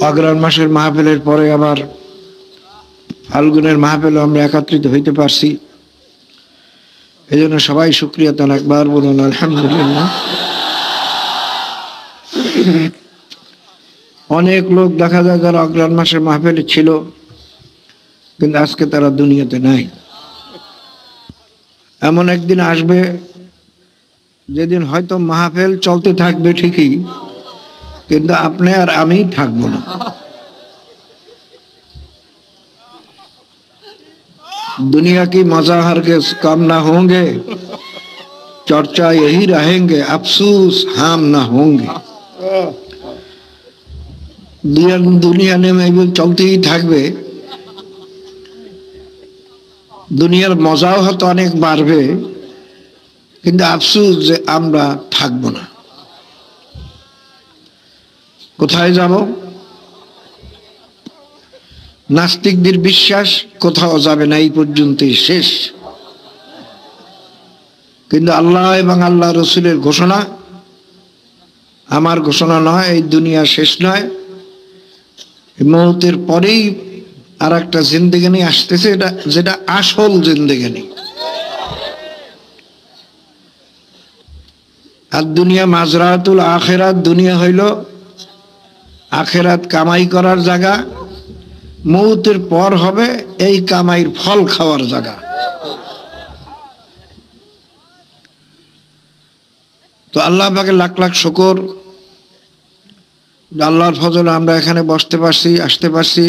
অগ্রহায়ণ মাসের মাহফিলের পরে আবার ফাল্গুনের মাহফিলে আমরা একত্রিত হইতে পারছি, এই জন্য সবাই শুকরিয়া তান একবার বলুন আলহামদুলিল্লাহ। অনেক লোক দেখা যায় যারা অগ্রহায়ণ মাসের মাহফিলে ছিল, কিন্তু আজকে তারা দুনিয়াতে নাই। এমন একদিন আসবে যেদিন হয়তো মাহফিল চলতে থাকবে ঠিকই, কিন্তু আপনি আর আমি থাকবো না। दुनिया की मजा हरगिज़ कम ना होंगे, चर्चा यही रहेंगे, अफसोस हम ना होंगे। दुनिया ने चलते ही থাকবে, দুনিয়ার মজাও হয়তো অনেক বাড়বে, কিন্তু আফসোস যে আমরা থাকবো না। কোথায় যাব? নাস্তিকদের বিশ্বাস কোথাও যাবে না, এই পর্যন্তই শেষ। কিন্তু আল্লাহ এবং আল্লাহ রসুলের ঘোষণা, আমার ঘোষণা নয়, এই দুনিয়া শেষ নয়, মৌতের পরেই আর একটা জিন্দেগানি আসতেছে, যেটা আসল জিন্দেগানি। আর দুনিয়া মাজরাতুল আখিরাত, দুনিয়া হইল আখিরাত কামাই করার জায়গা, মৌতের পর হবে এই কামাইয়ের ফল খাওয়ার জায়গা। তো আল্লাহ পাকের লাখ লাখ শুকর, আল্লাহর ফজলে আমরা এখানে বসতে পারছি, আসতে পারছি।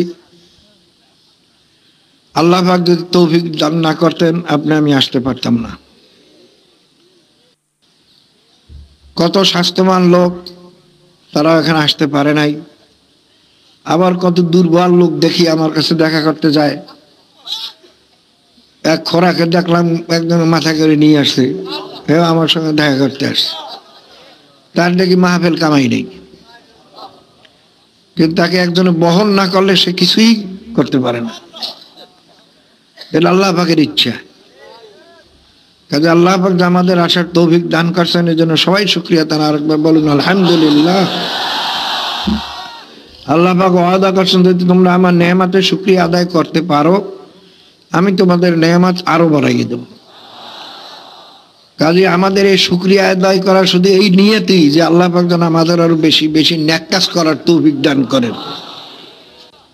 আল্লাহ পাক যদি তৌফিক দান না করতেন, আপনি আমি আসতে পারতাম না। কত স্বাস্থ্যবান লোক তারা এখানে আসতে পারে নাই, আবার কত দুর্বল লোক দেখি আমার কাছে দেখা করতে যায়। এক খোরাকে দেখলাম একজন মাথা করে নিয়ে আসছে, আমার সঙ্গে দেখা করতে আসছে, তার দেখি মাহফিল কামাই নেই, কিন্তু তাকে একজনে বহন না করলে সে কিছুই করতে পারে না। এটা আল্লাহ পাকের ইচ্ছা। কাজে আল্লাহ পাক আমাদের আসার তৌফিক দান করছেন, এই জন্য সবাই শুকরিয়া তারা আরেকবার বলুন আলহামদুলিল্লাহ। আল্লাহ পাক ওয়াদা করছেন, যদি তোমরা আমার নেয়ামতের শুকরিয়া আদায় করতে পারো, আমি তোমাদের নেয়ামত আরো বাড়াইয়ে দেব। কাজে আমাদের এই শুকরিয়া আদায় করা শুধু এই নিয়তেই যে আল্লাহ পাক যেন আমাদের আরো বেশি বেশি নেক কাজ করার তৌফিক দান করেন।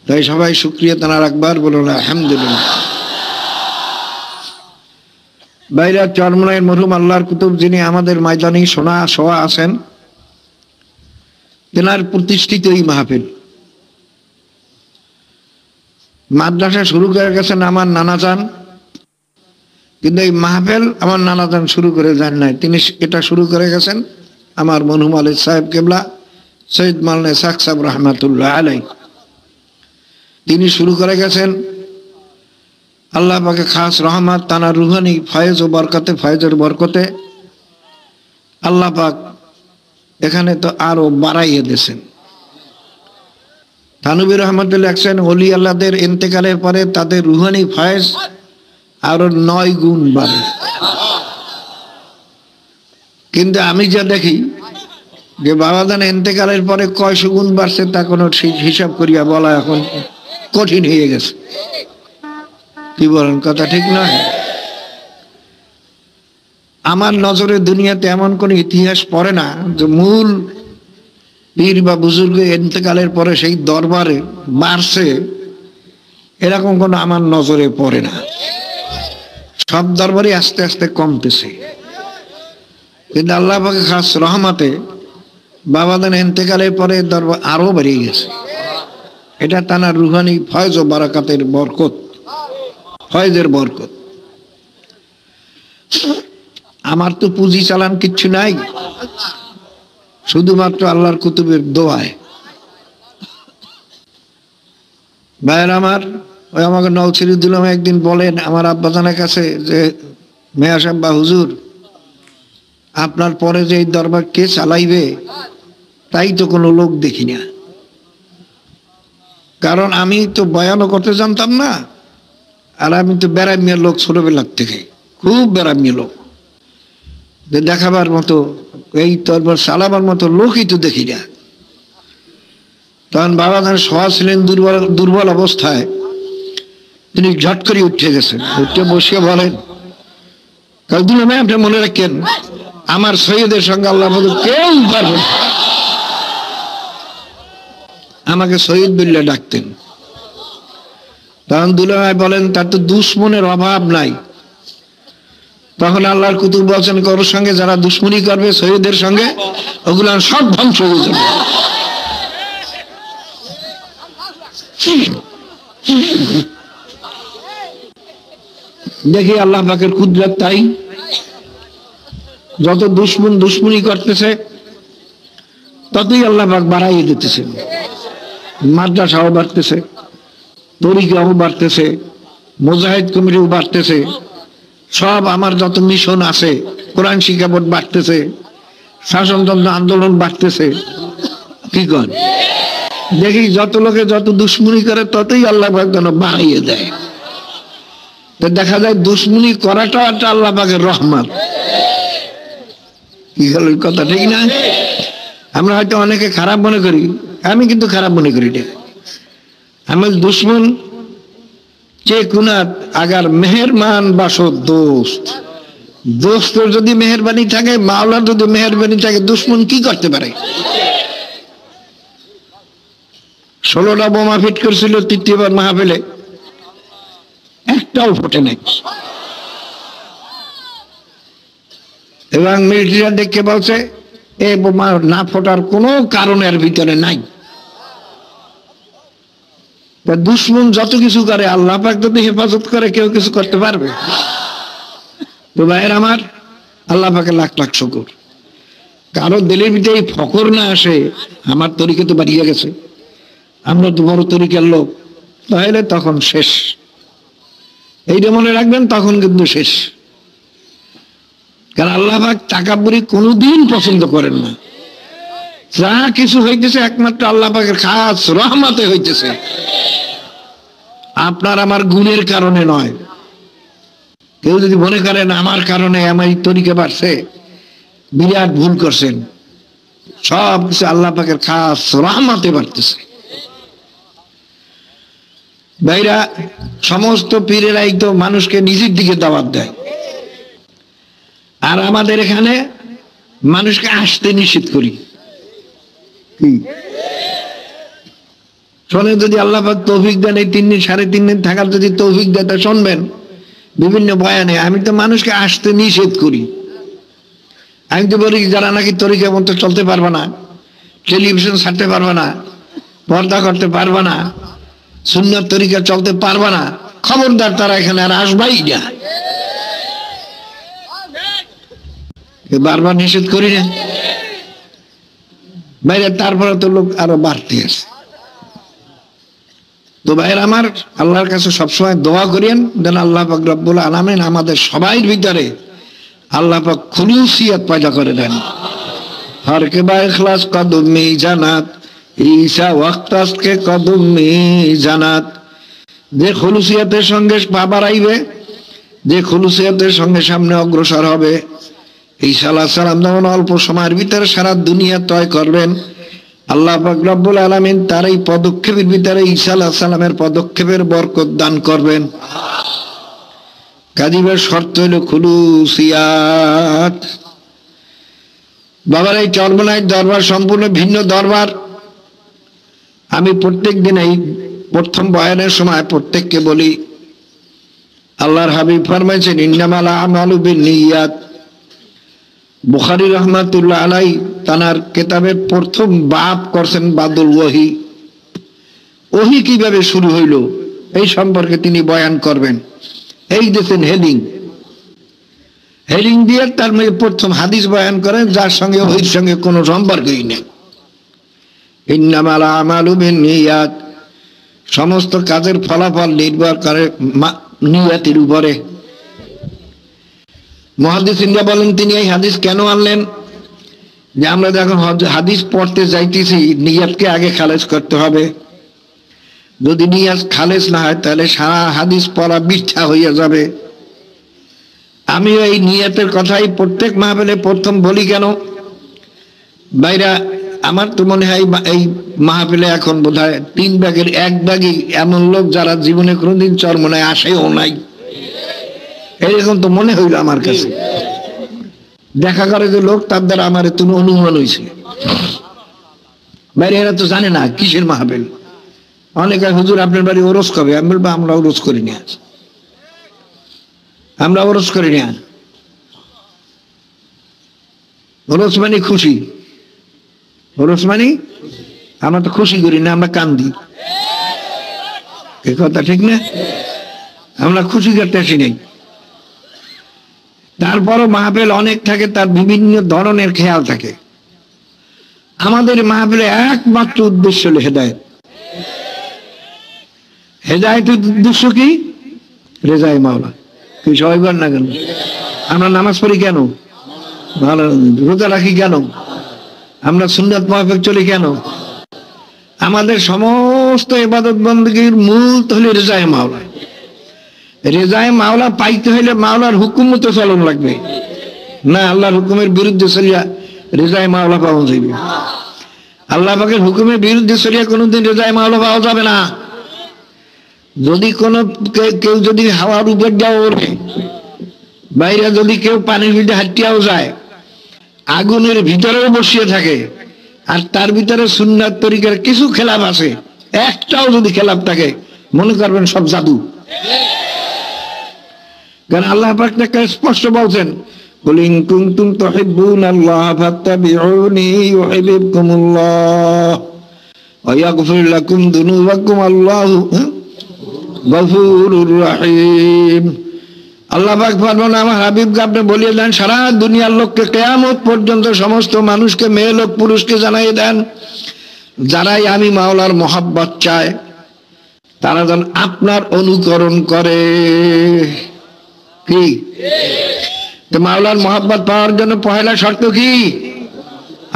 তাই সবাই শুকরিয়া তারা একবার বলুন আলহামদুলিল্লাহ। বাইরা চরমনাইয়ের মরহুম আল্লাহর কুতুব, যিনি আমাদের ময়দানে শোয়া আছেন, তেনার প্রতিষ্ঠিত এই মাহফিল। মাদ্রাসা শুরু করে গেছেন আমার নানাজান, কিন্তু এই মাহফিল আমার নানাজান শুরু করে যান নাই, তিনি এটা শুরু করে গেছেন আমার মরহুম আলী সাহেব কেবলা সৈয়দ মাওলানা ইসহাক সাহেব রহমাতুল্লাহ আলাইহি। তিনি শুরু করে গেছেন। আল্লাহ পাকে খাস রহমত, তানার রুহানি ফয়েজ ও বরকতে, ফয়েজের বরকতে আল্লাহ পাক এখানে তো আরো বাড়াইয়ে দিয়েছেন। থানবী রহমতুল্লাহ লেখছেন, ওলি আল্লাহদের ইন্তেকালের পরে তাদের রুহানি ফয়েজ আরো 9 গুণ বাড়ে। কিন্তু আমি যা দেখি যে বাবাদান ইন্তেকালের পরে কয়শো গুণ বাড়ছে, তা কোনো হিসাব করিয়া বলা এখন কঠিন হয়ে গেছে। কি বলেন, কথা ঠিক নয়? আমার নজরে দুনিয়াতে এমন কোন ইতিহাস পড়ে না যে মূল পীর বা বুজুর্গ ইন্তেকালের পরে সেই দরবারে বাড়ছে, এরকম কোন আমার নজরে পড়ে না। সব দরবারই আস্তে আস্তে কমতেছে। কিন্তু আল্লাহ পাকের খাস রহমতে বাবাদান ইন্তেকালের পরে দরবার আরো বেড়ে গেছে। এটা তানার রুহানি ফয়েজ ও বারাকাতের বরকত, ফয়েজের বরকত। আমার তো পুঁজি চালান কিচ্ছু নাই, শুধুমাত্র আল্লাহর কুতুবের দোয়ায়। ভাইয়ের আমার, ওই আমাকে নওছিরুদ্দুল একদিন বলেন আমার আব্বাজানের কাছে যে, মেয়া সাহেব বা হুজুর, আপনার পরে যে এই দরবার কে চালাইবে তাই তো কোনো লোক দেখি না। কারণ আমি তো বয়ানও করতে জানতাম না, আর আমি তো বেড়ামিয়া লোক ছোটবেলার থেকে, খুব বেড়ামিয়া লোক, দেখাবার মতো এই দরবার চালাবার মতো লোকই তো দেখি না। তখন বাবা তার শোয়া ছিলেন দুর্বল দুর্বল অবস্থায়, তিনি ঝট করে উঠে গেছেন, উঠে বসে বলেন, কাজী ভাই আপনি মনে রাখেন আমার সৈয়দের সঙ্গে আল্লাহ কেউ পারবে না। আমাকে সৈয়দ বললে ডাকতেন। তখন দুলা ভাই বলেন তার তো দুশ্মনের অভাব নাই। তখন আল্লাহর কুতুব বলছেন ওর সঙ্গে যারা দুশ্মনী করবে সৈয়দের সঙ্গে, ওগুলো সব ধ্বংস হয়ে যাবে। দেখি আল্লাহ পাকের কুদরত, তাই যত দুশ্মন দুশ্মনী করতেছে ততই আল্লাহ পাক বাড়াইয়ে দিতেছে। মাদ্রাসাও বাড়তেছে, তরিকাও বাড়তেছে, মুজাহিদ কমিটিও বাড়তেছে, সব আমার যত মিশন আছে, কোরআন শিক্ষা বোর্ড বাড়তেছে, শাসনতন্ত্র আন্দোলন বাড়তেছে। কি কর দেখি যত লোকে যত দুশ্মনী করে ততই আল্লাহ পাক যেন বাড়িয়ে দেয়। তো দেখা যায় দুশ্মনী করাটা একটা আল্লাহ পাকের রহমত। কি হল কথা, ঠিক না? আমরা হয়তো অনেকে খারাপ মনে করি, আমি কিন্তু খারাপ মনে করি না। আমার দুশ্মন কে কুনাত আগার মেহেরমান বাসো দোস্ত, দোস্তের যদি মেহরবানি থাকে, মাওলার যদি মেহরবানি থাকে, দুশ্মন কি করতে পারে? 16টা বোমা ফিট করেছিল তৃতীয়বার মাহফিলে, একটাও ফোটে নাই। এবং মিলিটারিরা দেখে বলছে এই বোমা না ফোটার কোনো কারণের ভিতরে নাই। দুশ্মন যত কিছু করে আল্লাহ পাক যদি হেফাজত করে, কেউ কিছু করতে পারবে? তো ভাইয়ের আমার, আল্লাহ পাকে লাখ লাখ শুকর। কারো দিলের ভিতরে ফকর না আসে আমার তরিকা তো বাড়িয়ে গেছে, আমরা তো বড় তরিকার লোক, তাহলে তখন শেষ। এইটা মনে রাখবেন, তখন কিন্তু শেষ। কারণ আল্লাহ পাক তাকাব্বুরি কোনোদিন পছন্দ করেন না। যা কিছু হইতেছে একমাত্র আল্লাহ পাকের খাস রহমতে হইতেছে, আপনার আমার গুণের কারণে নয়। কেউ যদি মনে করেন আমার কারণে আমার তরিকা বাড়ছে, বিরাট ভুল করছেন। সব কিছু আল্লাহ পাকের খাস রহমতে বাড়তেছে। ভাইরা, সমস্ত পীরেরাই তো মানুষকে নিজের দিকে দাওয়াত দেয়, আর আমাদের এখানে মানুষকে আসতে নিষেধ করি। শোনে, যদি আল্লাহ পাক তৌফিক দেন এই 3 দিন 3.5 দিন থাকার যদি তৌফিক দেয়, তা শুনবেন বিভিন্ন বয়ানে আমি তো মানুষকে আসতে নিষেধ করি। আমি তো বলি যারা নাকি তরিকা মতো চলতে পারবে না, টেলিভিশন ছাড়তে পারবে না, পর্দা করতে পারবে না, সুন্নাত তরিকা চলতে পারবে না, খবরদার তারা এখানে আর আসবাই না। বারবার নিষেধ করি না বাইরে, তারপরে তো লোক আরো বাড়তে আছে। তো ভাইয়ের আমার, আল্লাহর কাছে সবসময় দোয়া করেন যেন আল্লাহ পাক রব্বুল আলামিন আমাদের সবাই ভিতরে আল্লাহ পাক খুলুসিয়ত পয়দা করে দেন। হর কে বা ইখলাস কদমে জানাত, ঈসা ওয়াক্তাস কে কদমে জানাত। যে খুলুসিয়তের সঙ্গে পা বাড়াইবে, যে খুলুসিয়তের সঙ্গে সামনে অগ্রসর হবে, ঈসা আলাইহিস সালাম যেমন অল্প সময়ের ভিতরে সারা দুনিয়া তয় করবেন, আল্লাহ পাক রব্বুল আলামিন তার এই পদক্ষেপের ভিতরে ঈসা আলাইহিস সালামের পদক্ষেপের বরকত দান করবেন। কাজীবের শর্ত হইল খুলুসিয়াত। বাবার এই চরমনাই দরবার সম্পূর্ণ ভিন্ন দরবার। আমি প্রত্যেক দিন এই প্রথম বয়ানের সময় প্রত্যেককে বলি, আল্লাহর হাবিব ফরমাইছেন ইন্নামাল আমালু বিন্নিয়াত। বুখারী রাহমাতুল্লাহ আলাইহি তানার কিতাবের প্রথম বাব করছেন বাদুল ওহী। ওহী কিভাবে শুরু হইল এই সম্পর্কে তিনি বয়ান করবেন। এই দেখেন হেডিং দিয়ে তার মধ্যে প্রথম হাদিস বয়ান করেন, যার সঙ্গে ওহীর সঙ্গে কোনো সম্পর্কই নেই। ইন্নামাল আমালু বিন্নিয়াত, সমস্ত কাজের ফলাফল নির্ভর করে নিয়তের উপরে। মুহাদ্দিসিনরা বলেন তিনি এই হাদিস কেন আনলেন, যে আমরা যখন হাদিস পড়তে যাইতেছি নিয়তকে আগে খালেজ করতে হবে। যদি নিয়ত খালেজ না হয় তাহলে সারা হাদিস পড়া মিথ্যা হইয়া যাবে। আমিও এই নিয়তের কথাই প্রত্যেক মাহফিলে প্রথম বলি। কেন ভাইরা, আমার তো মনে হয় এই মাহফিলে এখন বোধহয় 3 ভাগের 1 ভাগই এমন লোক যারা জীবনে কোনোদিন চরমনায় আসেও নাই, এরকম তো মনে হইল আমার কাছে। দেখা করে যে লোক তার দ্বারা আমার একটু অনুমান হয়েছে, বাইরে এরা তো জানে না কিসের মাহফিল। অনেকে হুজুর আপনার বাড়ি ওরস কবে? আমি বলবো আমরা ওরস করি না, আমরা ওরস করি না। ওরস মানে খুশি, ওরস মানে আমরা তো খুশি করি না, আমরা কান্দি। এ কথা ঠিক না? আমরা খুশি করতে আসি নাই। তারপরও মাহফিল অনেক থাকে, তার বিভিন্ন ধরনের খেয়াল থাকে। আমাদের মাহফিলে একমাত্র উদ্দেশ্য হলো হেদায়েত। হেদায়েতের উদ্দেশ্য কি? রেজায়ে মাওলা। কি সবাই বলেন না কেন? আমরা নামাজ পড়ি কেন? ভালো রোজা রাখি কেন? আমরা সুন্নাত মাহফিল চলি কেন? আমাদের সমস্ত ইবাদত বন্দেগীর মূল তো হলো রেজায়ে মাওলা। রেজায়ে মাওলা পাইতে হইলে মাওলার হুকুম মতো চলন লাগবে, না আল্লাহর হুকুমের বিরুদ্ধে চলিয়া রেজায়ে মাওলা পাওয়া যাবে। আল্লাহ পাকের হুকুমের বিরুদ্ধে চলিয়া কোনোদিন রেজায়ে মাওলা পাওয়া যাবে না। যদি কোনো কেউ যদি হাওয়ার উপর যাওয়া ওঠে, বাইরে যদি কেউ পানির ভিতরে হাঁটিয়াও যায়, আগুনের ভিতরেও বসিয়ে থাকে, আর তার ভিতরে সুন্নাত তরিকার কিছু খেলাফ আছে, একটাও যদি খেলাফ থাকে, মনে করবেন সব জাদু। কারণ আল্লাহ পাক তাকে স্পষ্ট বলছেন, কুল ইন কুনতুম তুহিব্বুনাল্লাহ ফাত্তাবিউনি ইউহিব্বুকুমুল্লাহ ওয়া ইয়াগফির লাকুম যুনুবাকুম আল্লাহু গফুরুর রহিম। আল্লাহ পাক ফরমান, আমার হাবিবকে আপনি বলিয়ে দেন সারা দুনিয়ার লোককে কিয়ামত পর্যন্ত সমস্ত মানুষকে, মেয়ে লোক পুরুষকে জানাই দেন, যারাই আমি মাওলার মহব্বত চায় তারা যেন আপনার অনুকরণ করে। কি? তো মাওলার মহব্বত পাওয়ার জন্য পহেলা শর্ত কি?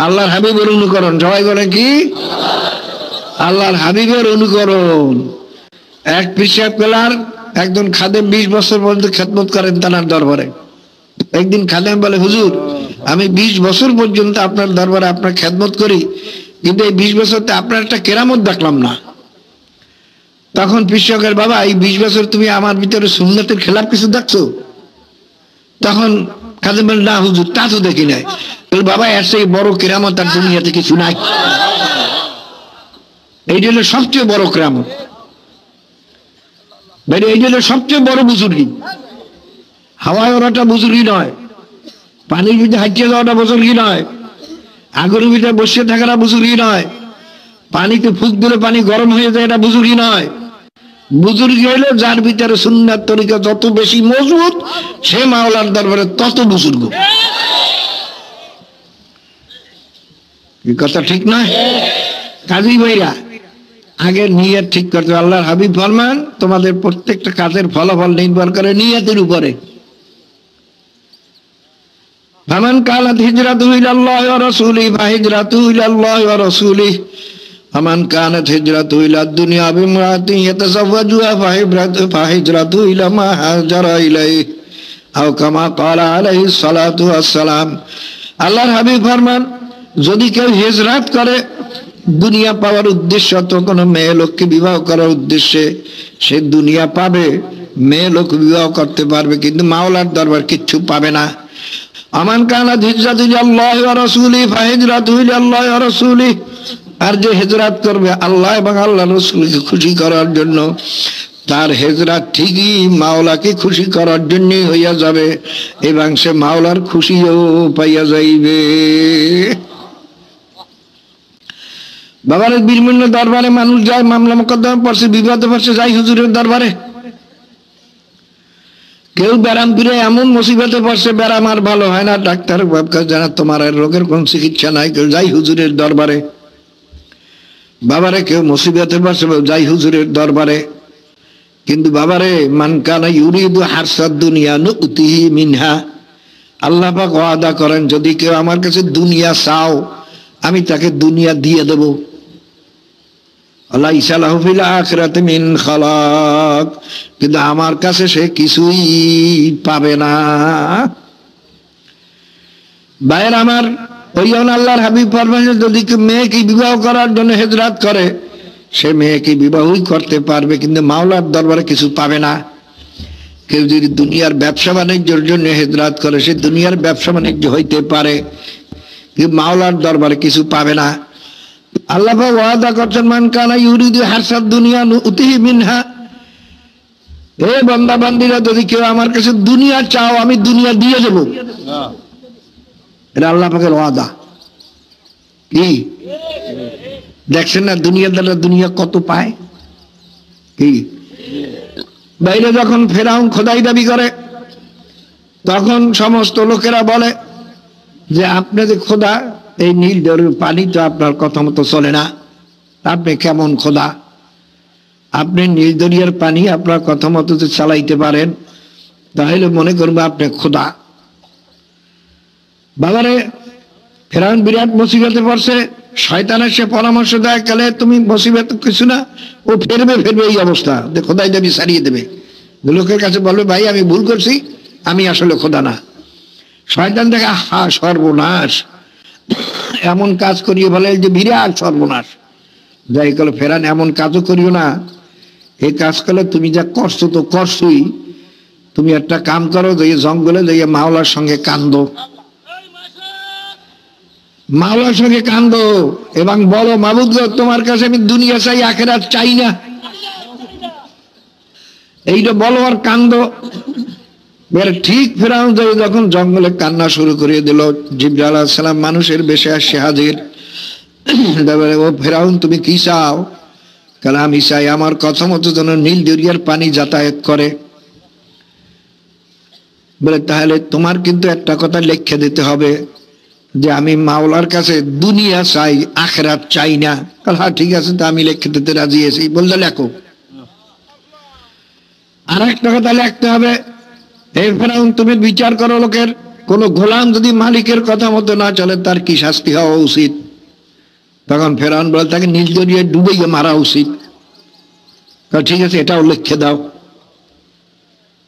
আল্লাহর হাবিবের অনুকরণ। সবাই বলেন কি? আল্লাহর হাবিবের অনুকরণ। এক পিসাব কেলার একজন খাদেম 20 বছর পর্যন্ত খেদমত করেন তার দরবারে। একদিন খাদেম বলে, হুজুর আমি 20 বছর পর্যন্ত আপনার দরবারে আপনার খেদমত করি, কিন্তু এই 20 বছরতে আপনার একটা কেরামত দেখলাম না। তখন পিসাবের, বাবা এই 20 বছর তুমি আমার ভিতরে সুন্নতের খেলাফ কিছু দেখছো? তখন খাদেম বলে, না হুজুর তা তো দেখি নাই। বাবা এর সেই বড় কেরামত আর দুনিয়াতে কিছু নাই। এই জন্য সবচেয়ে বড় কেরামত, এই জন্য সবচেয়ে বড় বুজুর্গি। হাওয়ায় ওরাটা বুজুর্গি নয়, পানির ভিতরে হাঁটিয়ে যাওয়াটা বুজুর্গি নয়, আগুনের ভিতরে বসে থাকাটা বুজুর্গি নয়, পানিতে ফুক দিলে পানি গরম হয়ে যায় এটা বুজুর্গি নয়। বুজুর্গি হইলে যার ভিতরে সুন্নাত তরিকা যত বেশি মজবুত, সে মাওলার দরবারে তত বুজুর্গ। এই কথা ঠিক নয়? কাজী ভাইরা আগে নিয়ত ঠিক করতে। আল্লাহর হাবিব ফরমান, তোমাদের প্রত্যেকটা কাজের ফলাফল নির্ভর করে নিয়তের উপরে। ফামান কানাত হিজরাতুহু ইলাল্লাহি ওয়া রাসূলিহি ফাহিজরাতুহু ইলাল্লাহি ওয়া রাসূলিহি ফামান কানাত হিজরাতুহু ইলাদ দুনিয়া বিমরাতিন ইয়াতাযাওয়াজুহা ফাহিজরাতুহু ইলা মা হাজারা ইলাইহি আও কামা ক্বালা আলাইহিস সালাতু ওয়াস সালাম। আল্লাহর হাবিব ফরমান, যদি কেউ হিজরত করে দুনিয়া পাওয়ার উদ্দেশ্য, তো কোনো মেয়ে লোককে বিবাহ করার উদ্দেশ্যে, সে দুনিয়া পাবে, মেয়ে লোক বিবাহ করতে পারবে, কিন্তু মাওলার দরবার কিচ্ছু পাবে না। আমান কানাত হিজরাতুহু ইলাল্লাহি ওয়া রাসূলিহি ফাহিজরাতুহু ইলাল্লাহি ওয়া রাসূলিহি, আর যে হিজরত করবে আল্লাহ এবং আল্লাহর রাসূলকে খুশি করার জন্য, তার হিজরত ঠিকই মাওলাকে খুশি করার জন্যই হইয়া যাবে, এবং সে মাওলার খুশিও পাইয়া যাইবে। বাবার বিভিন্ন দরবারে মানুষ যায়, মামলা মোকদ্দমা পড়ছে, বিবাদে পড়ছে, যাই হুজুরের দরবারে। কেউ ব্যারাম ফিরে এমন মুসিবতে পড়ছে, ব্যারাম আর ভালো হয় না, ডাক্তার বাবকা জানা তোমার আর রোগের কোন চিকিৎসা নাই, কেউ যাই হুজুরের দরবারে। বাবারে কেউ মুসিবতে পড়ছে, যাই হুজুরের দরবারে। কিন্তু বাবারে, মান কানা ইউরিদু হারসাদ দুনিয়া নুতিহি মিনহা, আল্লাহ পাক ওয়াদা করেন, যদি কেউ আমার কাছে দুনিয়া চাও আমি তাকে দুনিয়া দিয়ে দেব। লাইসা লাহু ফিল আখিরাতি মিন খালাক, কিন্তু আমার কাছে সে কিছুই পাবে না। ভাইয়ের আমার, ওই যেমন আল্লাহর হাবিব ফরমাইলেন যদি কেউ মেয়েকে বিবাহ করার জন্য হিজরত করে সে মেয়েকে বিবাহই করতে পারবে, কিন্তু মাওলার দরবারে কিছু পাবে না। কেউ যদি দুনিয়ার ব্যবসা বাণিজ্যের জন্য হিজরত করে সে দুনিয়ার ব্যবসা বাণিজ্য হইতে পারে, কিন্তু মাওলার দরবারে কিছু পাবে না। আল্লাহ পাক ওয়াদা করছেন মান কানা ইউরিদু হারসাদ দুনিয়া নুতিহি মিনহা, এ বান্দা বান্দীরা যদি কেউ আমার কাছে দুনিয়া চাও আমি দুনিয়া দিয়ে দেব। এটা আল্লাহ পাকের ওয়াদা। কি দেখছেন না দুনিয়াদাররা দুনিয়া কত পায়? কি বাইরে যখন ফেরাউন খোদাই দাবি করে তখন সমস্ত লোকেরা বলে যে আপনি যে খোদা, এই নীল দরিয়ার পানি তো আপনার কথা মতো চলে না, আপনি কেমন খোদা? আপনি নীল দরিয়ার পানি আপনার কথা মতো যে চালাইতে পারেন তাহলে মনে করবো আপনি খোদা। বাবারে ফেরাউন বিরাট মুসিবতে পড়ছে, শয়তান এসে পরামর্শ দেয় গেলে তুমি মুসিবত কিছু না, ও ফেরবে এই অবস্থা খোদাই দাবি সারিয়ে দেবে। লোকের কাছে বলবে ভাই আমি ভুল করছি, আমি আসলে খোদা না। শয়তান দেখে হা সর্বনাশ, এমন কাজ করিয়ে বলে যে বিরাট সর্বনাশ। যাই করলো ফেরান এমন কাজও করিও না, এই কাজ করলে তুমি যা করছো তো করছোই, তুমি একটা কাম করো যে জঙ্গলে যাইয়ে মাওলার সঙ্গে কান্দো, মাওলার সঙ্গে কান্দো এবং বলো মাবুদ গো তোমার কাছে আমি দুনিয়া চাই আখিরাত চাই না, এইটা বলো আর কান্দো। ঠিক ফেরাউন যখন জঙ্গলে কান্না শুরু করে দিল, জিবরাইল আলাইহিস সালাম মানুষের বেশে আসে হাজির। ও ফেরাউন তুমি কি চাও? কাল আমি চাই আমার কথা মতো যেন নীল দরিয়ার পানি যাতায়াত করে। বলে তাহলে তোমার কিন্তু একটা কথা লিখে দিতে হবে যে আমি মাওলার কাছে দুনিয়া চাই আখিরাত চাই না। কাল হ্যাঁ ঠিক আছে, তা আমি লিখে দিতে রাজি আছি। বললে লেখো। আর একটা কথা লিখতে হবে, এই ফেরাউন তুমি বিচার করো লোকের কোন গোলাম যদি মালিকের কথা মতো না চলে তার কি শাস্তি হওয়া উচিত। তখন ফেরাউন বলে তাকে নীল দরিয়ায় ডুবাইয়া মারা উচিত। ঠিক আছে এটাও লিখে দাও,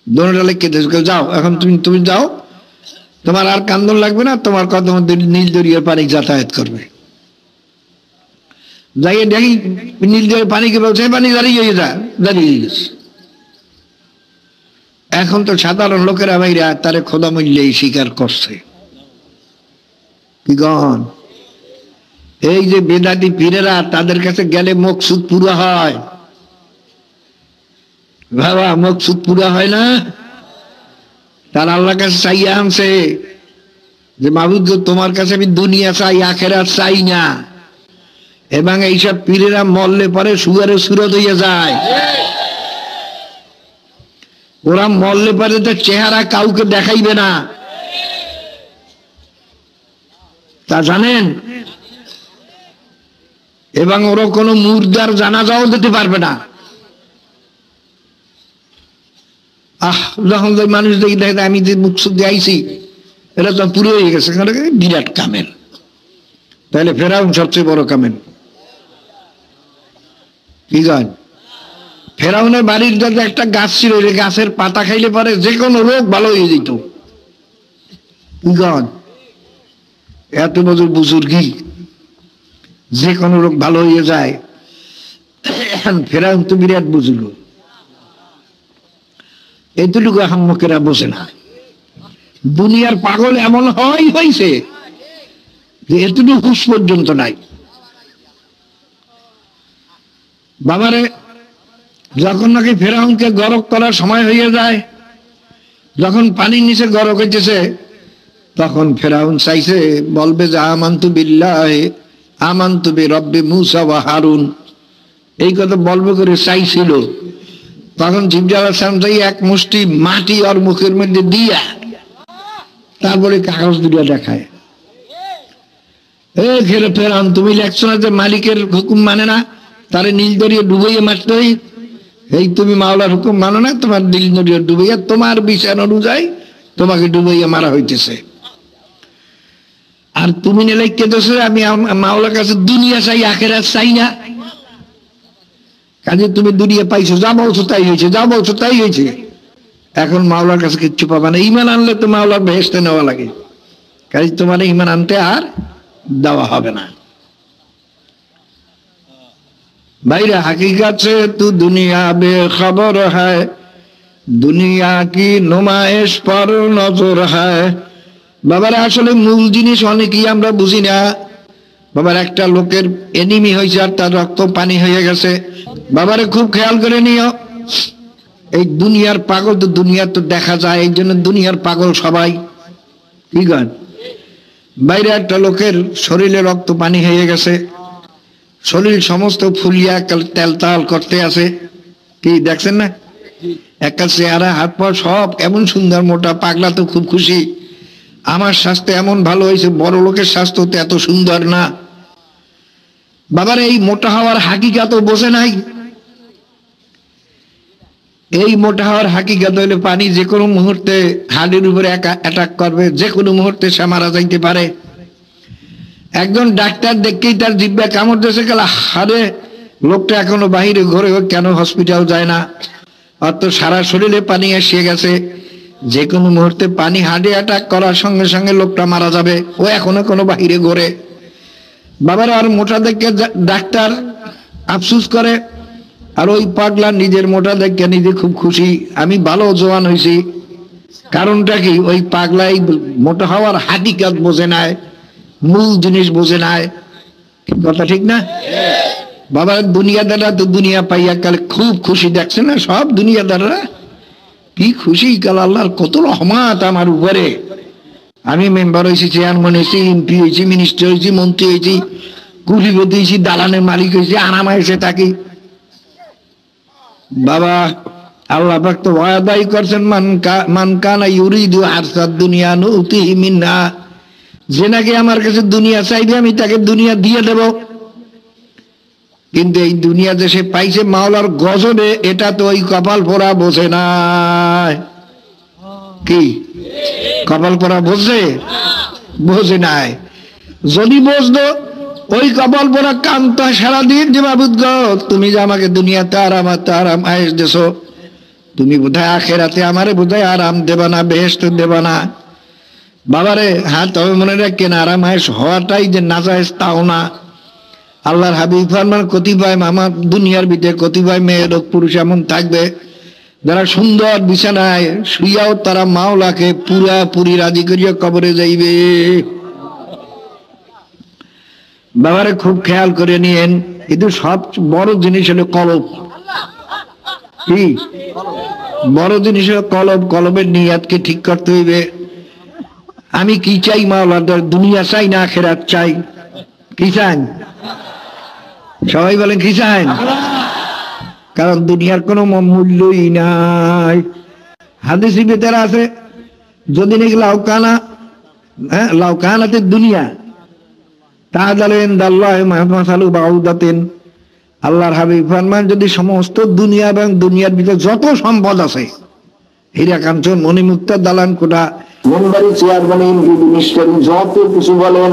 দোনোটা লিখে দিয়েছে। যাও এখন তুমি যাও, তোমার আর কান্দন লাগবে না, তোমার কথা মধ্যে নীল দরিয়ার পানি যাতায়াত করবে। যাই দেখি নীল দরিয়ার পানিকে বলছে পানি দাঁড়িয়ে দাঁড়িয়ে গেছে। এখন তো সাধারণ লোকেরা ভাইরা তারে খোদা মূল্যেই স্বীকার করছে। কি গণ এই যে বেদাতি পীরেরা তাদের কাছে গেলে মকসুদ পুরো হয়। বাবা মকসুদ পুরো হয় না, তার আল্লাহর কাছে চাইয়া আনছে যে মাবুদ তোমার কাছে আমি দুনিয়া চাই আখিরাত চাই না। এবং এইসব পীরেরা মরলে পরে সুগারের সুরত হইয়া যায়। ওরা মরলে পরে তো চেহারা কাউকে দেখাইবে না, তা জানেন। এবং ওরা কোনো মুর্দার জানাজাও দিতে পারবে না। যখন মানুষ দেখি দেখে আমি যে মুকসুদ দিয়ে আইছি এটা তো পুরো হয়ে গেছে, বিরাট কামেল। তাহলে ফেরাউন সবচেয়ে বড় কামেল। কি গান ফেরাউনের বাড়ির যাতে একটা গাছ ছিল, ওই গাছের পাতা খাইলে পরে যে কোনো রোগ ভালো হয়ে যেত। কি গান এত বছর বুজুর্গি, যে কোনো রোগ ভালো হয়ে যায়। ফেরাউন তো বিরাট বুজুর্গ, এতটুকু আহাম্মকেরা বোঝে না। দুনিয়ার পাগল এমন হয়েছে যে এতটুকু হুঁশ পর্যন্ত নাই। বাবারে যখন নাকি ফেরাউনকে গরক করার সময় হয়ে যায়, যখন পানির নিচে গরক হইতেছে, তখন ফেরাউন চাইছে বলবে যে আমান্তু বিল্লাহি আমান্তু বিরব্বি মূসা ওয়া হারুন, এই কথা বলবে করে চাইছিল। তখন জিবরাইল আলাইহিস সালাম যাই এক মুষ্টি মাটি ওর মুখের মধ্যে দিয়া তারপরে কাগজ দুটো দেখায়। ফেরাউন তুমি লেখছো না যে মালিকের হুকুম মানে না, তারে নীল দরিয়া ডুবাইয়া মারতে, এই তুমি মাওলার হুকুম মানো না, তোমার নীল দরিয়া ডুবাইয়া তোমার বিচার অনুযায়ী তোমাকে ডুবাইয়া মারা হইতেছে। আর তুমি লেখকে দোষ আমি মাওলার কাছে দুনিয়া চাই আখিরাত চাই না। কাজে তুমি দুনিয়া পাইছো, যা বলছো তাই হয়েছে, যা বলছো তাই হয়েছে। এখন মাওলার কাছে কিচ্ছু পাবা না। ইমান আনলে তো মাওলার বেহেশতে নেওয়া লাগে, কাজে তোমার ইমান আনতে আর দেওয়া হবে না। ভাইরা हकीकत से तू दुनिया बेखबर है, दुनिया की नुमाइश पर नजर है। বাবার আসলে মূল জিনিস অনেকেই আমরা বুঝি না। বাবার একটা লোকের এনিমি হয়েছে আর তার রক্ত পানি হয়ে গেছে, বাবারে খুব খেয়াল করে নিও। এই দুনিয়ার পাগল তো দুনিয়া তো দেখা যায়, এই জন্য দুনিয়ার পাগল সবাই। কি গান বাইরে একটা লোকের শরীরে রক্ত পানি হয়ে গেছে, শরীর সমস্ত ফুলিয়া তেল তাল করতে আছে, কি দেখছেন না? একটা চেহারা হাত পা সব এমন সুন্দর মোটা, পাগলা তো খুব খুশি, আমার স্বাস্থ্য এমন ভালো হয়েছে, বড় লোকের স্বাস্থ্য তো এত সুন্দর না। বাবার এই মোটা হওয়ার হাকিকাত বোঝে নাই। এই মোটা হওয়ার হাকিকাত হইলে পানি যে কোনো মুহূর্তে হাড়ের উপরে অ্যাটাক করবে, যে কোনো মুহূর্তে সে মারা যাইতে পারে। একজন ডাক্তার দেখেই তার জিহ্বা কামড় দিয়েছে, গেল হারে লোকটা এখনো বাহিরে ঘরে, কেন হসপিটাল যায় না? অত সারা শরীরে পানি এসে গেছে, যে কোনো মুহূর্তে পানি হার্টে অ্যাটাক করার সঙ্গে সঙ্গে লোকটা মারা যাবে, ও এখনো কোনো বাহিরে ঘরে। বাবার আর মোটা দেখে ডাক্তার আফসুস করে, আর ওই পাগলা নিজের মোটা দেখে নিজে খুব খুশি, আমি ভালো জোয়ান হয়েছি। কারণটা কি? ওই পাগলাই মোটা হওয়ার হাকিকাত বোঝে নাই, মূল জিনিস বোঝে নাই। কথা ঠিক না? বাবার দুনিয়াদাররা তো দুনিয়া পাইয়া কালে খুব খুশি, দেখছে না সব দুনিয়াদাররা কি খুশি, কাল আল্লাহর কত রহমত আমার উপরে। আমি মেম্বার হয়েছি, চেয়ারম্যান হয়েছি, এমপি হয়েছি, মিনিস্টার হয়েছি, মন্ত্রী হয়েছি, কুলিপতি হয়েছি, দালানের মালিক হয়েছি, আরামে এসে থাকি। বাবা আল্লাহ পাক তো ওয়াদাই করছেন, মান কানা ইউরিদু আরসাদ দুনিয়া নুতিহি মিনহা, যে নাকি আমার কাছে দুনিয়া চাইবে আমি তাকে দুনিয়া দিয়ে দেব। কিন্তু এই দুনিয়া যে সে পাইছে মাওলার গজবে, এটা তো ওই কপাল পোড়া বোঝে না। কি কপাল পোড়া বোঝে? বোঝে নাই। যদি বুঝতো ওই কপাল পোড়া কান্ত সারাদিন যে বাবুদ গো, তুমি যে আমাকে দুনিয়াতে আরাম আয়েস দেছো, তুমি বোধহয় আখেরাতে আমারে বোধহয় আরাম দেবা না, বেহেশত দেবা না। বাবারে হ্যাঁ, তবে মনে রাখেন আরাম আয়েস হওয়াটাই যে নাজায়েজ তাও না। আল্লাহর হাবিব ফরমান, কতিপয় আমার দুনিয়ার ভিতরে কতিপয় মেয়ে লোক পুরুষ এমন থাকবে যারা সুন্দর বিছানায় শুইয়াও তারা মাওলাকে পুরাপুরি রাজি করিয়া কবরে যাইবে। বাবারে খুব খেয়াল করে নিয়েন, কিন্তু সব বড় জিনিস হলো কলব। কি বড় জিনিস হলো কলব। কলবের নিয়াতকে ঠিক করতে হইবে। আমি কি চাই? মাওলার দুনিয়া চাই না আখিরাত চাই? কি চান? সবাই বলেন কি চান? কারণ দুনিয়ার কোনো মূল্যই নাই। হাদিসের ভিতরে আছে, যদি নাকি লাউকানাতে দুনিয়া তাহলে আল্লাহর হাবিব ফরমান, যদি সমস্ত দুনিয়া এবং দুনিয়ার ভিতরে যত সম্পদ আছে, হীরা কাঞ্চন মণিমুক্তা দালান কোঠা মেম্বারি চেয়ারম্যান মিনিস্টারি যত কিছু বলেন,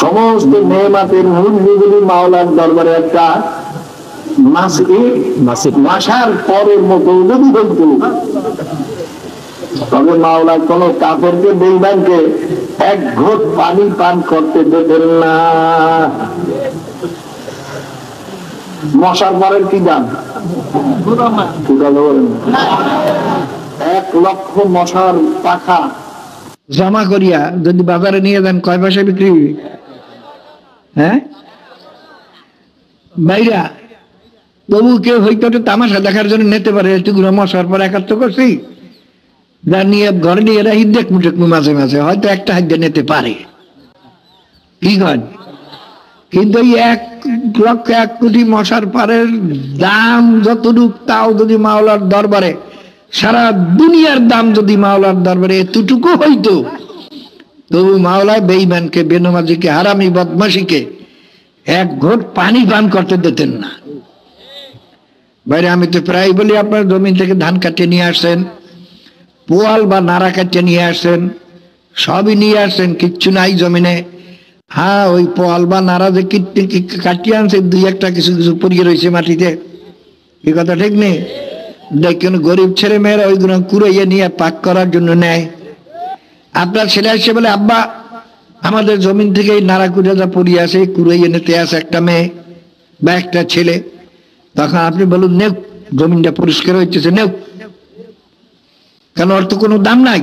সমস্ত নেমাতের মূল্যগুলি মাওলার দরবারে একটা মাসার পরের মতো যদি হইত, তবে মাওলা কোন কাফেরকে বেঈমানকে এক ঘোট পানি পান করতে দেবেন না। মশার পরের কি দাম? 1,00,000 মশার পাখা জমা করিয়া যদি বাজারে নিয়ে যান, কয় পয়সা বিক্রি? হ্যাঁ ভাইরা, তবু কেউ হয়তো তামাশা দেখার জন্য নিতে পারে, এতগুলো মশার পর একাত্ত করছি, যা নিয়ে ঘরে নিয়ে রাখি দেখবো টেকবো, মাঝে মাঝে হয়তো একটা হাত নিতে পারে। কি কন? কিন্তু এই 1,00,000 মশার পারের দাম যতটুক, তাও যদি মাওলার দরবারে সারা দুনিয়ার দাম যদি মাওলার দরবারে এতটুকু হইতো, তবু মাওলায় বেঈমানকে, বেনমাজিকে, হারামি বদমাশিকে এক ঘোট পানি পান করতে দিতেন না। বাইরে আমি তো প্রায় বলি, আপনার জমিন থেকে ধান কাটিয়ে নিয়ে আসছেন, পোয়াল বা নাড়া কাটিয়ে নিয়ে আসছেন, সবই নিয়ে আসছেন, কিচ্ছু নাই জমিনে। হ্যাঁ, ওই পোয়াল বা নাড়া যে কাটিয়ে আনছে, দুই একটা কিছু কিছু পড়িয়ে রয়েছে মাটিতে। এই কথা ঠিক নেই? দেখেন গরিব ছেলে মেয়েরা ওইগুলো কুড়াইয়া নিয়ে পাক করার জন্য নেয়। আপনার ছেলে এসে বলে, আব্বা আমাদের জমিন থেকে নাড়া কুড়ে যা পড়িয়ে আসে, কুড়াই এনেতে আসে একটা মেয়ে বা একটা ছেলে, তখন আপনি বলুন নেও, জমিনটা পরিষ্কার হইতেছে, নেও। কেন? ওর তো কোনো দাম নাই।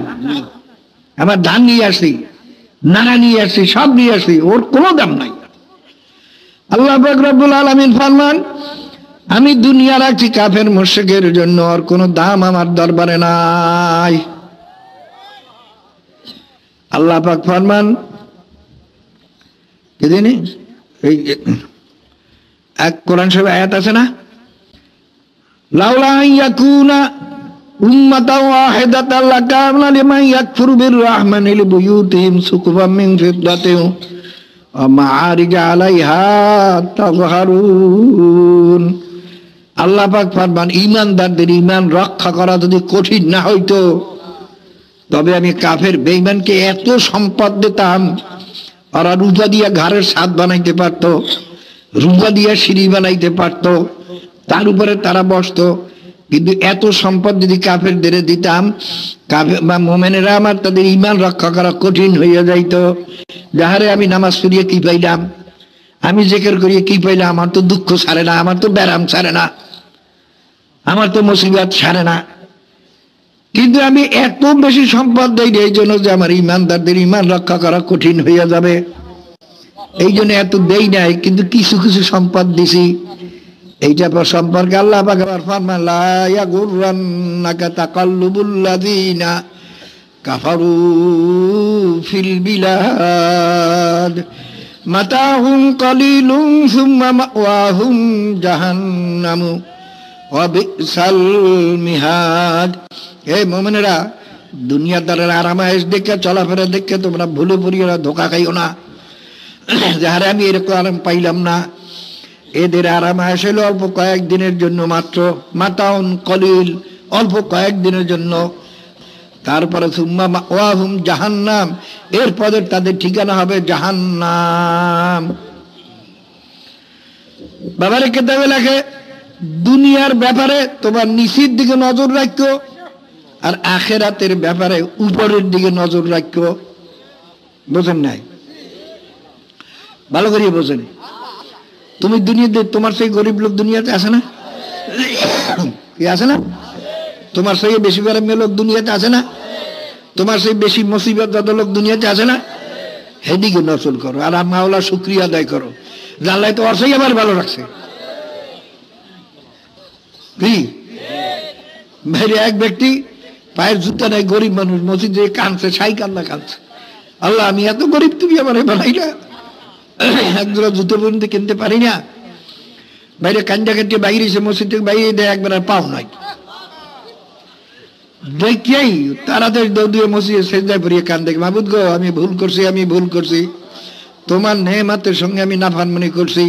আমার ধান নিয়ে আসি, নাড়া নিয়ে আসি, সব নিয়ে আসি, ওর কোনো দাম নাই। আল্লাহ পাক রব্বুল আলামিন ফরমান, আমি দুনিয়া রাখছি কাফের মুশরিকের জন্য, আর কোনো দাম আমার দরবারে নাই। আল্লাহ পাক ফরমান, কি জানি এই এক কোরআন শরীফে আয়াত আছে না, লাউলা ইয়াকুনা উম্মাতাও ওয়াহিদাতাল লাকানা লিমান ইয়াকফুরু বিররহমানি লিবুয়ুতিহিম সুকুফাম মিন ফিদ্দাতিন ওয়া মাআরিজ আলাইহা তাযহারুন। আল্লাহ পাক ফরমান, ঈমানদারদের ঈমান রক্ষা করা যদি কঠিন না হইতো, তবে আমি কাফের বেঈমানকে এত সম্পদ দিতাম, ওরা রূপা দিয়া ঘরের ছাদ বানাইতে পারত, রূপা দিয়া সিঁড়ি বানাইতে পারত, তার উপরে তারা বসতো। কিন্তু এত সম্পদ যদি কাফেরদের দিতাম, কাফের বা মুমিনেরা আমার তাদের ঈমান রক্ষা করা কঠিন হইয়া যাইত। যাহারে আমি নামাজ পড়িয়ে কি পাইলাম, আমি জিকির করিয়ে কি পাইলাম, আমার তো দুঃখ ছাড়ে না, আমার তো ব্যারাম ছাড়ে না, আমার তো মুসিবত ছাড়ে না। কিন্তু আমি এত বেশি সম্পদ দেই এই জন্য যে আমার ঈমানদারদের ঈমান রক্ষা করা কঠিন হইয়া যাবে, এই জন্য এত দেই নাই, কিন্তু কিছু কিছু সম্পদ দিছি। এইটা সম্পর্কে আল্লাহ পাক ফরমান, লা ইয়াগুররান্নাকা তাকাল্লুবুল্লাযিনা কাফারু ফিল বিলাদ মাতাহুম কালিলুন সুম্মা মাওয়াহুম জাহান্নামু ওয়া বিসাল মিহাদ। হে মুমিনেরা, দুনিয়াদারের আরামায়েশ দেখে, চলাফেরা দেখে তোমরা ভুলে পড়িও না, ধোঁকা খাইও না। যাহারে আমি এরকম আরাম পাইলাম না, এদের আরামায়েশ হলো অল্প কয়েকদিনের জন্য মাত্র, মাতাউন কলিল, অল্প কয়েকদিনের জন্য। তারপরে সুম্মা মাওয়াহুম জাহান্নাম, এরপরে তাদের ঠিকানা হবে জাহান্নাম। বাবারে কিতাবে লেখে, দুনিয়ার ব্যাপারে তোমার নিচের দিকে নজর রাখো, আর আখেরাতের ব্যাপারে উপরের দিকে নজর রাখো। বোঝেন নাই? ভালো করিয়ে বোঝেন। তুমি দুনিয়াতে, তোমার সেই গরিব লোক দুনিয়াতে আছে না? কি আছে না? তোমার সেই বেশি বেড়ে লোক দুনিয়াতে আছে না? তোমার সেই বেশি মুসিবত যত লোক দুনিয়াতে আছে না? সেদিকে নজর করো, আর মাওলার শুকরিয়া আদায় করো, আল্লাহ তো অর্থই আবার ভালো রাখছে। কি বাইরে এক ব্যক্তি পায়ের জুতা নাই, গরিব মানুষ, মসজিদে কাঁদছে, সাই কান্না কাঁদছে, আল্লাহ আমি এত গরিব, তুমি আমার বানাইলা, একজোড়া জুতো পর্যন্ত কিনতে পারি না। বাইরে কান্দা কাটিয়ে বাইরে এসে মসজিদ থেকে বাইরে দেয়, একবার আর পাও নাই। দেখিয়াই তাড়াতাড়ি দৌড়িয়ে মসজিদে সেজদায় পড়িয়ে কান্দে, মাহবুদ গো আমি ভুল করছি, আমি ভুল করছি, তোমার নেয়ামতের সঙ্গে আমি নাফরমানি করছি,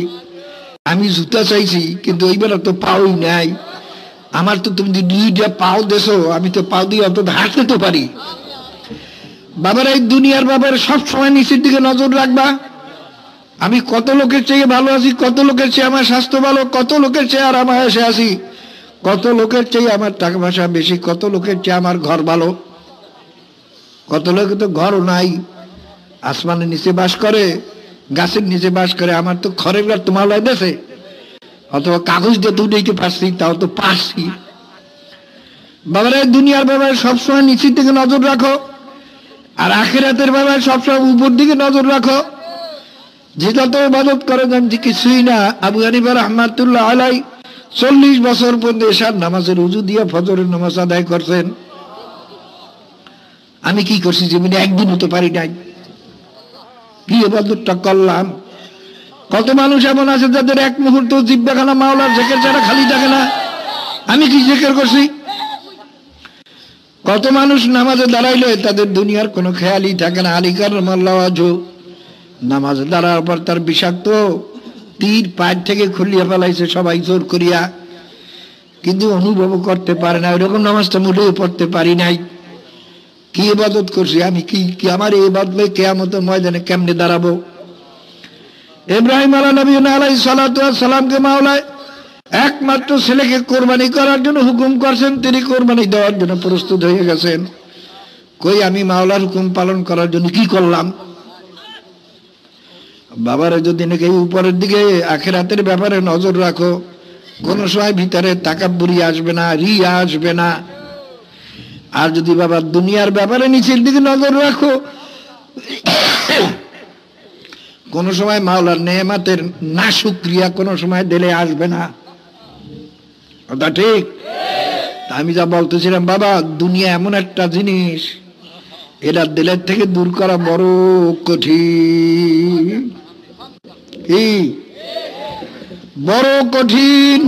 আমি জুতা চাইছি কিন্তু ওইবার তো পাওই নাই, আমার তো তুমি দুইটা পাও দেছো, আমি তো পাও দিয়ে অন্তত হাঁটতে তো পারি। বাবার এই দুনিয়ার বাবার সবসময় নিচের দিকে নজর রাখবা। আমি কত লোকের চেয়ে ভালো আছি, কত লোকের চেয়ে আমার স্বাস্থ্য ভালো, কত লোকের চেয়ে আর আমার এসে আছি, কত লোকের চেয়ে আমার টাকা পয়সা বেশি, কত লোকের চেয়ে আমার ঘর ভালো, কত লোকে তো ঘরও নাই, আসমানের নিচে বাস করে, গাছের নিচে বাস করে, আমার তো খড়ের ঘর তোমার লাগতেছে, অথবা কাগজ দিয়ে তুলতে পারছি, তাও তো পারছি। বাবারে দুনিয়ার ব্যাপারে সবসময় নিচের দিকে নজর রাখো, আর আখিরাতের ব্যাপারে সবসময় উপর দিকে নজর রাখো। যেটা তো ইবাদত করে জানছি কিছুই না। আবু হানিফা রাহমাতুল্লাহ আলাইহি 40 বছর পর্যন্ত এশার নামাজের উজু দিয়ে ফজরের নামাজ আদায় করছেন। আমি কি করছি জীবনে? একদিন হতে পারি নাই। কি ইবাদতটা করলাম? কত মানুষ এমন আছে যাদের এক মুহূর্ত জিহ্বাখানা মাওলার জিকির ছাড়া খালি থাকে না। আমি কি জিকির করছি? কত মানুষ নামাজে দাঁড়াইলে তাদের দুনিয়ার কোনো খেয়ালই থাকে না। আলী কাররামাল্লাহু ওয়াজহু নামাজে দাঁড়ার পর তার বিষাক্ত তীর পায়ের থেকে খুলিয়া ফেলাইছে সবাই জোর করিয়া, কিন্তু অনুভব করতে পারে না। ওইরকম নামাজটা মোটেও পড়তে পারি নাই। কি ইবাদত করছি আমি? কি আমার এই ইবাদত কিয়ামতের ময়দানে কেমনে দাঁড়াবো? ইব্রাহিম আলাইহিস সালাতু ওয়াস সালামকে মাওলায় একমাত্র ছেলেকে কোরবানি করার জন্য হুকুম করছেন, তিনি কোরবানি দেওয়ার জন্য প্রস্তুত হয়ে গেছেন। কই আমি মাওলার হুকুম পালন করার জন্য কি করলাম? বাবারা যদি নাকি উপরের দিকে আখিরাতের ব্যাপারে নজর রাখো, কোন সময় ভিতরে তাকাব্বুরি আসবে না, রিয়া আসবে না। আর যদি বাবা দুনিয়ার ব্যাপারে নিচের দিকে নজর রাখো, কোন সময় মাওলার নেয়ামতের না শুকরিয়া কোন সময় দিলে আসবে না। কথা ঠিক? আমি যা বলতেছিলাম বাবা, দুনিয়া এমন একটা জিনিস, এটা দিলের থেকে দূর করা বড় কঠিন। কি বড় কঠিন?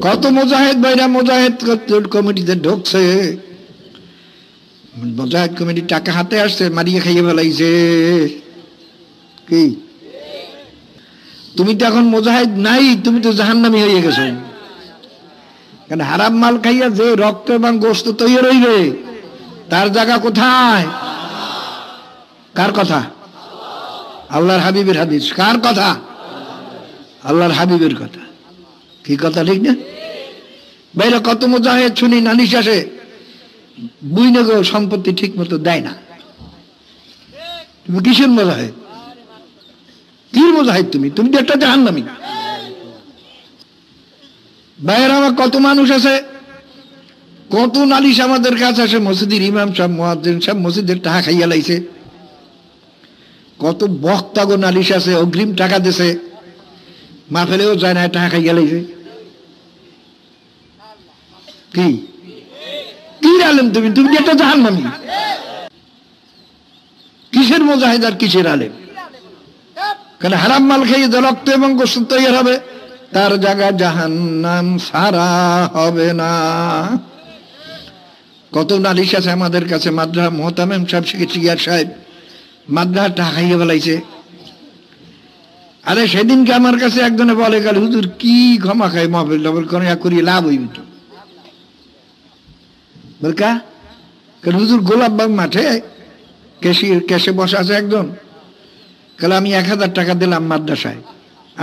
কত মুজাহিদ ভাইরা মুজাহিদ কমিটিতে ঢুকছে, মুজাহিদ কমিটি টাকা হাতে আসছে, মারিয়ে খাইয়ে ফেলাইছে। কি তুমি তো এখন মুজাহিদ নাই, তুমি তো জাহান্নামী হয়ে গেছো। কারণ হারাম মাল খাইয়া যে রক্ত এবং গোশত তৈরি রইবে, তার জায়গা কোথায়? কার কথা? আল্লাহর হাবিবের হাদিস। কার কথা? আল্লাহর হাবিবের কথা। কি কথা ঠিক না? বাইরে কত মুজাহিদ শুনি নালিশ আসে, বুঝলে গো সম্পত্তি ঠিক মতো দেয় না। তুমি কিসের মুজাহিদ? কি মুজাহিদ তুমি? তুমি তো একটা জাহান্নামী। বাইরে আমার কত মানুষ আছে, কত নালিশ আমাদের কাছে আসে, মসজিদের ইমাম সাহেব, মুয়াজ্জিন সাহেব মসজিদের টাকা খাইয়া লাইছে। কত বক্তাগো নালিশ আছে, অগ্রিম টাকা দিছে, মাহফিলেও যায় না, টাকা খাইয়া লাইছে। কি কি আলেম তুমি? তুমি একটা জাহান্নামী। কিসের মুজাহিদ আর কিসের আলেম? কারণ হারাম মাল খাইয়ে যে রক্ত এবং গোশত তৈরি হবে, তার জায়গা জাহান্নাম ছাড়া হবে না। কত নালিশ আছে আমাদের কাছে, মাদ্রাসা মোহতামেম সাহেব, শিক্ষিয়ার সাহেব মাদ্রাসা টাকা খাইয়ে ফেলাইছে। আরে সেদিনকে আমার কাছে একজনে বলে গেল, হুজুর কি ক্ষমা খাই মাহফিল টাফিল করে করিয়ে লাভ হইবে কি? বলকা হুজুর গোলাপবাগ মাঠে ক্যাশে বসা আছে একজন, কাল আমি 1000 টাকা দিলাম মাদ্রাসায়,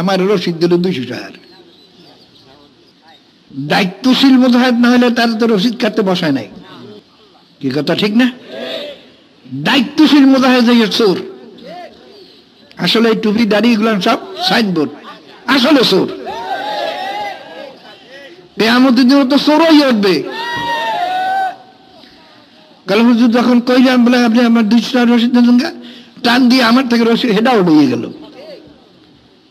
আমার রসিদ দিল 200 টাকার। দায়িত্বশীল মুজাহিদ না হলে তার তো রসিদ কাটতে বসায় নাই। কি কথা ঠিক না? দায়িত্বশীল মুজাহিদ চোর। আসলে এই টুপি দাড়ি এগুলো সব সাইনবোর্ড, আসলে চোর। কিয়ামতের দিনে তো চোরই উঠবে। কাল হুজুর যখন কইলাম, বলে আপনি আমার 200 টাকা রসিদ দেন, টান দিয়ে আমার থেকে রসিদ হেডাও উড়িয়ে গেল।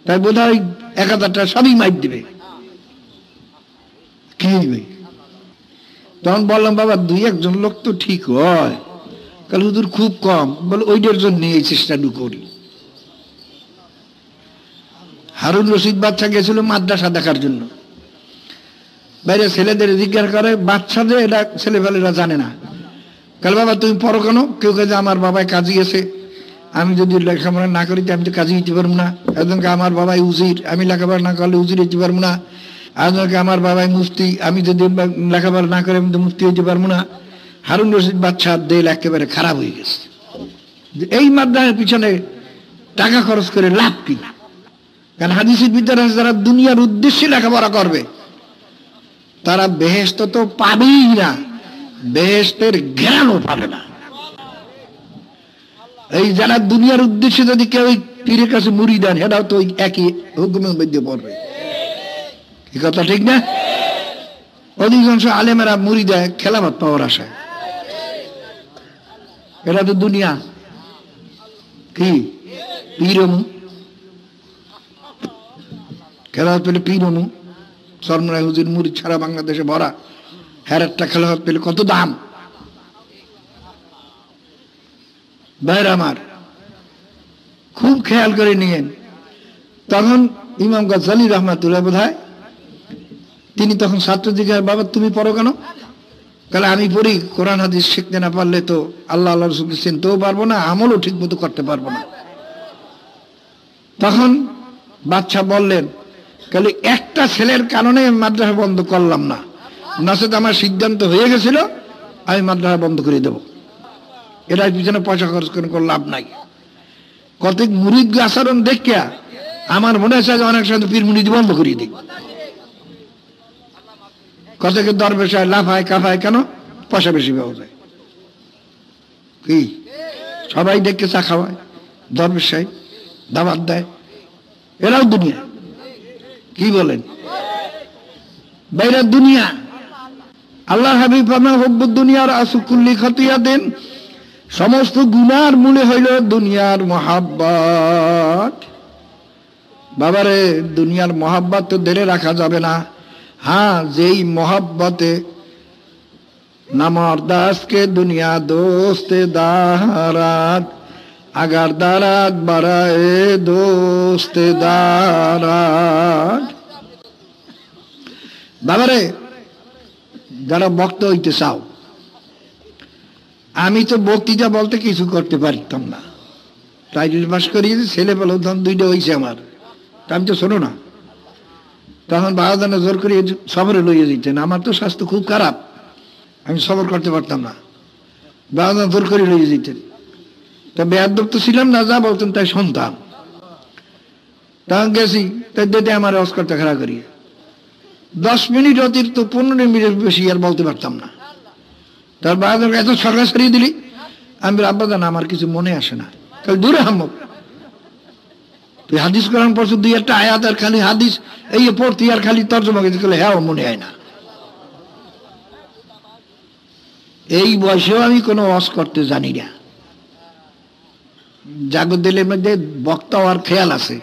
তাই বোধ হয় 1000 টাকা সবই মাইর দিবে। কি হইবে? তখন বললাম বাবা 2-1 লোক তো ঠিক হয়, কাল হুজুর খুব কম। বলে ওইটার জন্য এই চেষ্টাটু করি। হারুন রশিদ বাচ্চা গেছিল মাদ্রাসা দেখার জন্য, বাইরে ছেলেদের জিজ্ঞাসা করে, বাচ্চাদের এটা ছেলেপেলেরা জানে না। কাল বাবা তুমি পড়ো কেন? কেউ কে আমার বাবায় কাজী আছে, আমি যদি লেখাপড়া না করি আমি তো কাজী হইতে পারবো না। একজনকে আমার বাবাই উজির, আমি লেখাপড়া না করলে উজির হইতে পারবো না। একজনকে আমার বাবাই মুফতি, আমি যদি লেখাপড়া না করে আমি তো মুফতি হইতে পারবো না। হারুন রশিদ বাচ্চার দেল একেবারে খারাপ হয়ে গেছে। এই মাদ্রাসার পিছনে টাকা খরচ করে লাভ কি? কারণ হাদিসের ভিতরে যারা দুনিয়ার উদ্দেশ্যে লেখাপড়া করবে, তারা বেহেশত তো পাবেই না, বেহেশতের জ্ঞানও পাবে না। এই যারা দুনিয়ার উদ্দেশ্যে যদি কেউ পীরের কাছে মুড়ি দেন, এটাও তো একই হুকুমের মধ্যে পড়বে। এই কথা ঠিক না? অধিকাংশ আলেমেরা মুড়ি দেয় খেলাফত পাওয়ার আশায়। এটা তো দুনিয়া। কি পীরমু খেলাফত পেলে, পীরমু সরমরাই হুজুর মুড়ি ছাড়া বাংলাদেশে ভরা, হ্যার একটা খেলাফত পেলে কত দাম। ভাইরা আমার, খুব খেয়াল করে নিয়েন। তখন ইমাম গাজ্জালী রহমাতুল্লাহ বোধহয়, তিনি তখন ছাত্র জিজ্ঞাসা, বাবা তুমি পড়ো কেন? তাহলে আমি পড়ি, কোরআন হাদিস শিখতে না পারলে তো আল্লাহ আল্লাহ রসুলকে চিনতেও পারবো না, আমলও ঠিক মতো করতে পারবো না। তখন বাদশা বললেন, তাহলে একটা ছেলের কারণে মাদ্রাসা বন্ধ করলাম না, নচেত আমার সিদ্ধান্ত হয়ে গেছিল আমি মাদ্রাসা বন্ধ করে দেব। এটার পিছনে পয়সা খরচ করে লাভ নাই। কত মুরিদ আচরণ দেখিয়া আমার মনে হচ্ছে যে অনেক সময় পীর মুরিদ বন্ধ করিয়ে দিই। কতকে দরবেশায় লাফায় কাফায়, কেন? পয়সা বেশি পাওয়া যায়। কি সবাই দেখে চা খাওয়ায় দরবেশায়, দাওয়াত দেয়, এরাও দুনিয়া। কি বলেন? বাইরে দুনিয়া। আল্লাহ হাবিব ফারমান হুব্বুদ দুনিয়ার আসুকুল্লি খাতিয়াতিন, সমস্ত গুনার মূলে হইল দুনিয়ার মহাব্বত। বাবারে, দুনিয়ার মহাব্বত তো ধরে রাখা যাবে না। হ্যাঁ, যেই মহাব্বতে নামর দাসকে দুনিয়া দোস্তে দারাত, আগার দারাত বারায় দোস্তে দারাত। বাবারে, যারা বক্তা হইতে চাও, আমি তো বক্তৃতা বলতে কিছু করতে পারতাম না। টাইটেল পাস করিয়েছি, ছেলে পেলে তখন 2টা হয়েছে আমার, তা আমি তো শোনো না। তখন বাবাদানা জোর করে সবরে লইয়ে দিতেন। আমার তো স্বাস্থ্য খুব খারাপ, আমি সবর করতে পারতাম না। বাবাদানা জোর করে লইয়ে দিতেন। তা বেয়াদব তো ছিলাম না, যা বলতেন তাই শুনতাম। তখন গেছি, তাই দিতে আমার রস করতে খারাপ করিয়ে 10 মিনিট অতিরিক্ত 15 মিনিট বেশি আর বলতে পারতাম না। তার বাবা এত সরকার সরিয়ে দিলি, আমি আব্বা জানা আমার কিছু মনে আসে না, তাহলে দূরে হামক। তুই হাদিস কোরআন পড়ছো, 2-1 আয়াত আর খালি হাদিস এই পড়তি আর খালি তর্জমা করলে হ্যাঁ মনে হয় না। এই বয়সেও আমি কোনো ওয়াজ করতে জানি না। জাগর দিলের মধ্যে বক্তা আর খেয়াল আছে,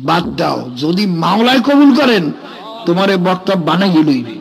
বাদ দাও। যদি মাওলায় কবুল করেন, তোমার বক্তা বানাইয়ে লইবে।